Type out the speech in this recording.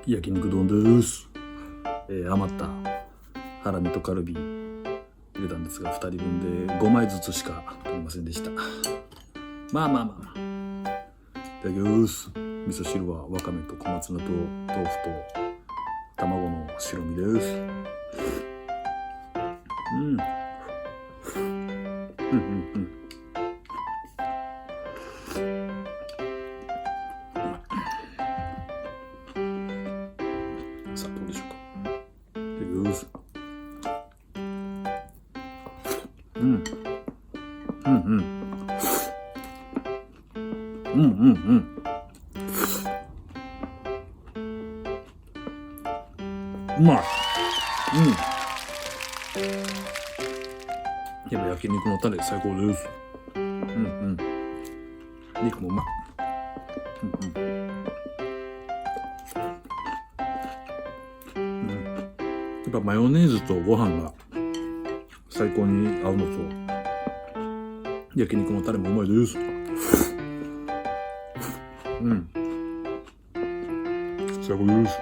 焼肉丼です。余ったハラミとカルビ入れたんですが、2人分で5枚ずつしか取れませんでした。まあいただきます。味噌汁はわかめと小松菜と豆腐と卵の白身です。さあどうでしょうか。いただきます。うまい。やっぱ焼肉のタレ最高です。肉もうまい。やっぱマヨネーズとご飯が最高に合うのと、焼肉のタレもうまいです。最高です。